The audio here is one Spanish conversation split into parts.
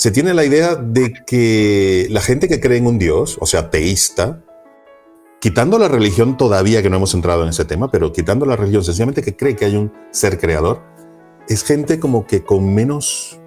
se tiene la idea de que la gente que cree en un Dios, o sea, teísta, quitando la religión todavía, que no hemos entrado en ese tema, pero quitando la religión, sencillamente que cree que hay un ser creador, es gente como que con menos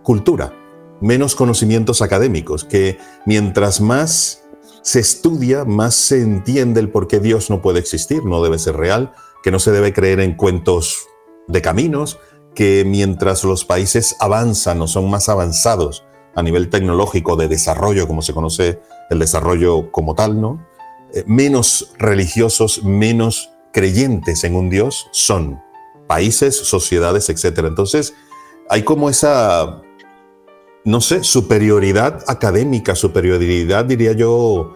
cultura, menos conocimientos académicos, que mientras más se estudia, más se entiende el por qué Dios no puede existir, no debe ser real, que no se debe creer en cuentos de caminos, que mientras los países avanzan o son más avanzados a nivel tecnológico de desarrollo, como se conoce el desarrollo como tal, ¿no? Menos religiosos, menos creyentes en un Dios son países, sociedades, etc. Entonces, hay como esa, no sé, superioridad académica, superioridad, diría yo,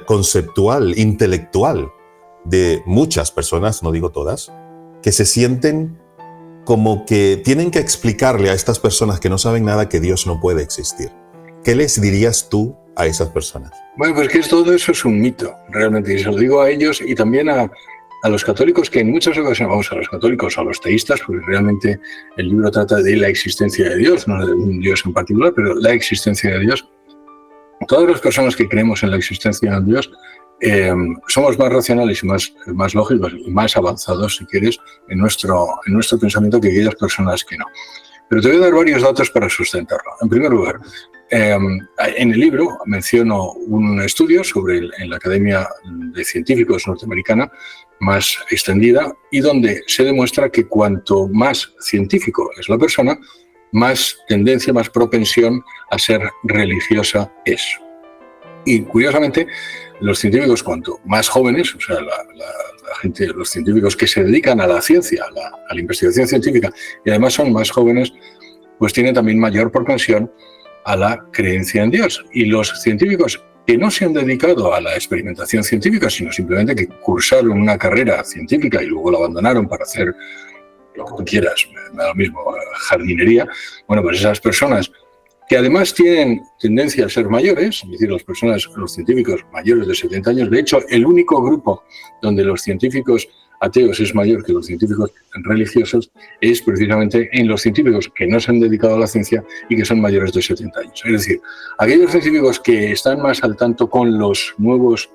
conceptual, intelectual, de muchas personas, no digo todas, que se sienten como que tienen que explicarle a estas personas que no saben nada que Dios no puede existir. ¿Qué les dirías tú a esas personas? Bueno, pues que todo eso es un mito, realmente, y se lo digo a ellos y también a los católicos, que en muchas ocasiones, vamos, a los católicos, a los teístas, porque realmente el libro trata de la existencia de Dios, no de un Dios en particular, pero la existencia de Dios. Todas las personas que creemos en la existencia de Dios somos más racionales y más lógicos y más avanzados, si quieres, en nuestro pensamiento que aquellas personas que no. Pero te voy a dar varios datos para sustentarlo. En primer lugar, en el libro menciono un estudio en la Academia de Científicos norteamericana más extendida y donde se demuestra que cuanto más científico es la persona, más tendencia, más propensión a ser religiosa es. Y curiosamente, los científicos, cuanto más jóvenes, o sea, la gente, los científicos que se dedican a la ciencia, a la investigación científica, y además son más jóvenes, pues tienen también mayor propensión a la creencia en Dios. Y los científicos que no se han dedicado a la experimentación científica, sino simplemente que cursaron una carrera científica y luego la abandonaron para hacer lo que tú quieras, me da lo mismo, jardinería, bueno, pues esas personas que además tienen tendencia a ser mayores, es decir, los científicos mayores de 70 años, de hecho, el único grupo donde los científicos ateos es mayor que los científicos religiosos es precisamente en los científicos que no se han dedicado a la ciencia y que son mayores de 70 años. Es decir, aquellos científicos que están más al tanto con los nuevos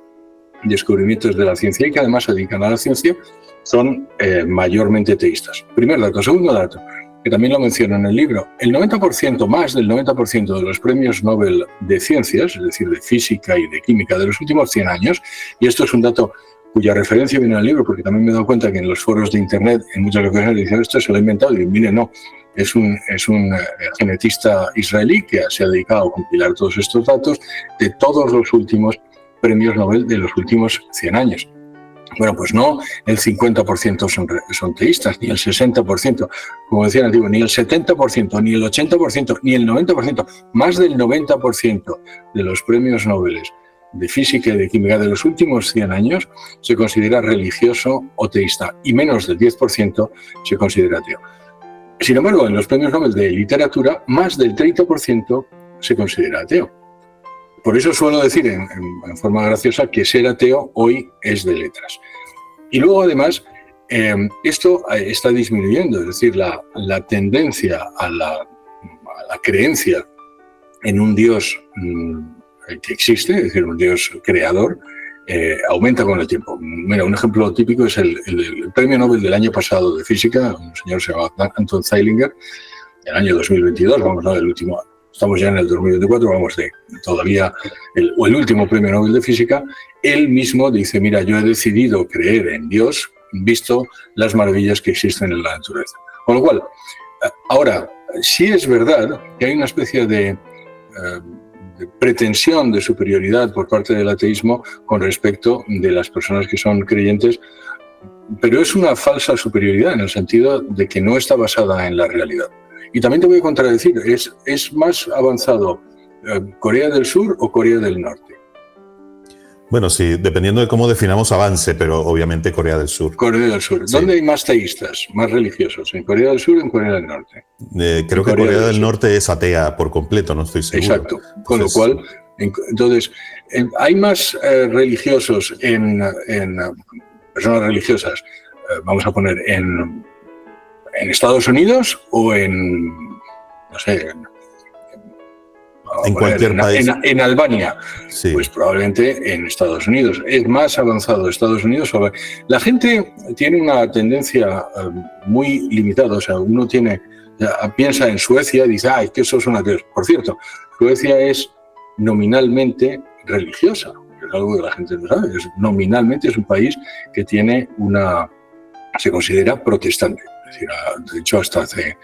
descubrimientos de la ciencia y que además se dedican a la ciencia son mayormente teístas. Primer dato. Segundo dato, que también lo menciono en el libro, el 90%, más del 90% de los premios Nobel de ciencias, es decir, de física y de química de los últimos 100 años, y esto es un dato cuya referencia viene en el libro, porque también me he dado cuenta que en los foros de Internet en muchas ocasiones dicen esto se lo ha inventado, y mire, no, es un genetista israelí que se ha dedicado a compilar todos estos datos de todos los últimos premios Nobel de los últimos 100 años. Bueno, pues no el 50% son teístas, ni el 60%, como decía el antiguo, ni el 70%, ni el 80%, ni el 90%. Más del 90% de los premios Nobel de física y de química de los últimos 100 años se considera religioso o teísta, y menos del 10% se considera ateo. Sin embargo, en los premios Nobel de literatura, más del 30% se considera ateo. Por eso suelo decir en forma graciosa que ser ateo hoy es de letras. Y luego, además, esto está disminuyendo, es decir, la tendencia a la creencia en un Dios que existe, es decir, un Dios creador, aumenta con el tiempo. Mira, un ejemplo típico es el premio Nobel del año pasado de física, un señor se llama Anton Zeilinger, del año 2022, vamos, ¿no? El último año. Estamos ya en el 2024, vamos de todavía el último premio Nobel de Física. Él mismo dice, mira, yo he decidido creer en Dios, visto las maravillas que existen en la naturaleza. Con lo cual, ahora, sí es verdad que hay una especie de pretensión de superioridad por parte del ateísmo con respecto de las personas que son creyentes, pero es una falsa superioridad en el sentido de que no está basada en la realidad. Y también te voy a contradecir, ¿es más avanzado Corea del Sur o Corea del Norte? Bueno, sí, dependiendo de cómo definamos avance, pero obviamente Corea del Sur. Corea del Sur. ¿Dónde hay más teístas, más religiosos? ¿En Corea del Sur o en Corea del Norte? Creo que Corea del Norte es atea por completo, no estoy seguro. Exacto. Con lo cual, entonces, hay más religiosos personas religiosas, vamos a poner, en Estados Unidos o no sé, En cualquier país. En Albania, Sí. pues probablemente en Estados Unidos. Es más avanzado Estados Unidos. La gente tiene una tendencia muy limitada. O sea, uno piensa en Suecia y dice, es que eso es una... Por cierto, Suecia es nominalmente religiosa. Es algo que la gente no sabe. Nominalmente es un país que tiene se considera protestante. Es decir, de hecho, hasta hace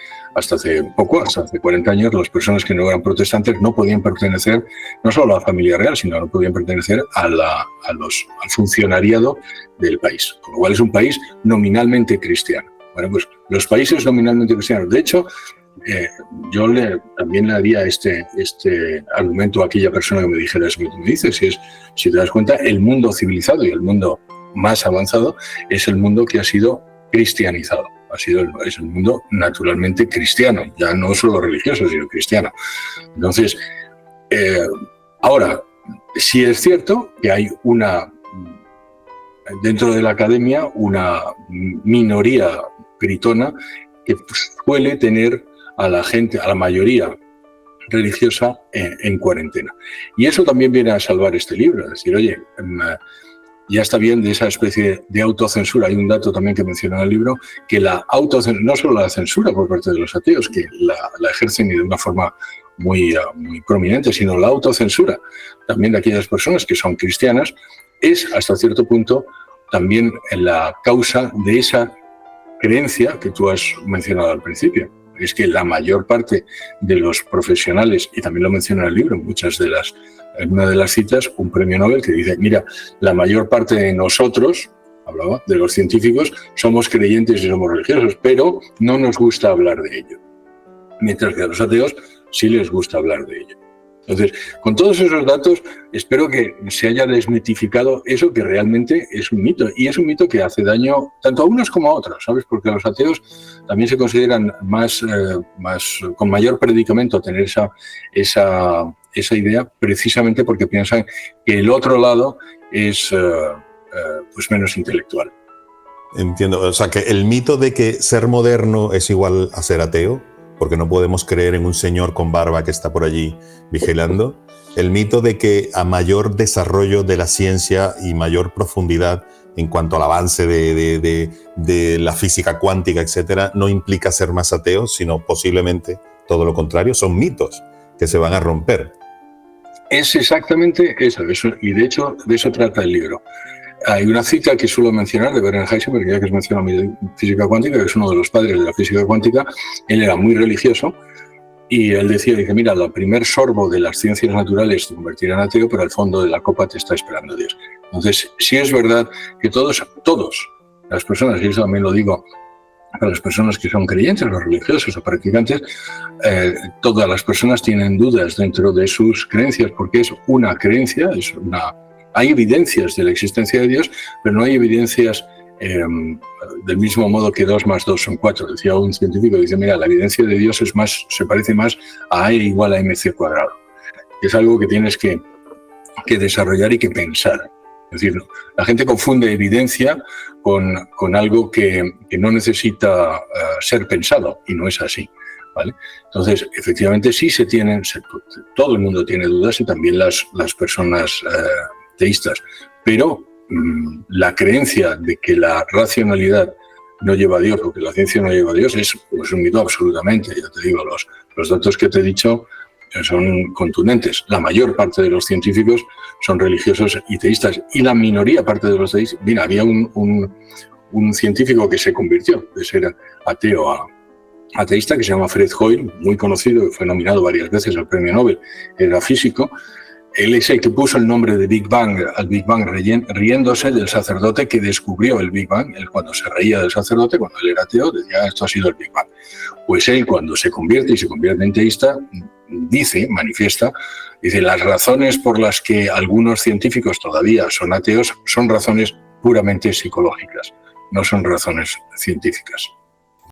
40 años, las personas que no eran protestantes no podían pertenecer no solo a la familia real, sino no podían pertenecer al funcionariado del país. Con lo cual es un país nominalmente cristiano. Bueno, pues los países nominalmente cristianos. De hecho, yo también le haría este argumento a aquella persona que me dijera eso que tú me dices. Si te das cuenta, el mundo civilizado y el mundo más avanzado es el mundo que ha sido cristianizado. Es el mundo naturalmente cristiano, ya no solo religioso, sino cristiano. Entonces, ahora, sí es cierto que hay dentro de la academia, una minoría gritona que suele tener a la mayoría religiosa en cuarentena. Y eso también viene a salvar este libro, es decir, oye, ya está bien de esa especie de autocensura. Hay un dato también que menciona en el libro, que la autocensura, no solo la censura por parte de los ateos, que la ejercen y de una forma muy prominente, sino la autocensura también de aquellas personas que son cristianas, es hasta cierto punto también la causa de esa creencia que tú has mencionado al principio. Es que la mayor parte de los profesionales, y también lo menciona en el libro, en una de las citas, un premio Nobel que dice, mira, la mayor parte de nosotros, hablaba, de los científicos, somos creyentes y somos religiosos, pero no nos gusta hablar de ello. Mientras que a los ateos sí les gusta hablar de ello. Entonces, con todos esos datos, espero que se haya desmitificado eso que realmente es un mito. Y es un mito que hace daño tanto a unos como a otros, ¿sabes? Porque los ateos también se consideran con mayor predicamento tener esa idea, precisamente porque piensan que el otro lado es pues menos intelectual. Entiendo. O sea, que el mito de que ser moderno es igual a ser ateo, porque no podemos creer en un señor con barba que está por allí vigilando. El mito de que a mayor desarrollo de la ciencia y mayor profundidad en cuanto al avance de la física cuántica, etcétera, no implica ser más ateo, sino posiblemente todo lo contrario. Son mitos que se van a romper. Es exactamente eso, y de hecho de eso trata el libro. Hay una cita que suelo mencionar de Werner Heisenberg, ya que has mencionado física cuántica, que es uno de los padres de la física cuántica. Él era muy religioso y él dice, mira, el primer sorbo de las ciencias naturales te convertirá en ateo, pero al fondo de la copa te está esperando Dios. Entonces, sí es verdad que todos, las personas, y eso también lo digo para las personas que son creyentes, los religiosos o practicantes, todas las personas tienen dudas dentro de sus creencias, porque es una creencia, hay evidencias de la existencia de Dios, pero no hay evidencias del mismo modo que 2 más 2 son 4. Decía un científico, dice, mira, la evidencia de Dios se parece más a E igual a mc cuadrado. Es algo que tienes que desarrollar y que pensar. Es decir, la gente confunde evidencia con algo que no necesita ser pensado, y no es así, ¿vale? Entonces, efectivamente, sí todo el mundo tiene dudas, y también las personas teístas, pero la creencia de que la racionalidad no lleva a Dios o que la ciencia no lleva a Dios es un mito absolutamente. Ya te digo, los datos que te he dicho son contundentes. La mayor parte de los científicos son religiosos y teístas, y la minoría parte de los teístas. Mira, había un científico que se convirtió de ser ateo a ateísta, que se llama Fred Hoyle, muy conocido, fue nominado varias veces al premio Nobel, era físico. Él es el que puso el nombre de Big Bang al Big Bang, riéndose del sacerdote que descubrió el Big Bang. Él, cuando se reía del sacerdote, cuando él era ateo, decía, esto ha sido el Big Bang. Pues él, cuando se convierte en teísta, manifiesta, las razones por las que algunos científicos todavía son ateos son razones puramente psicológicas, no son razones científicas.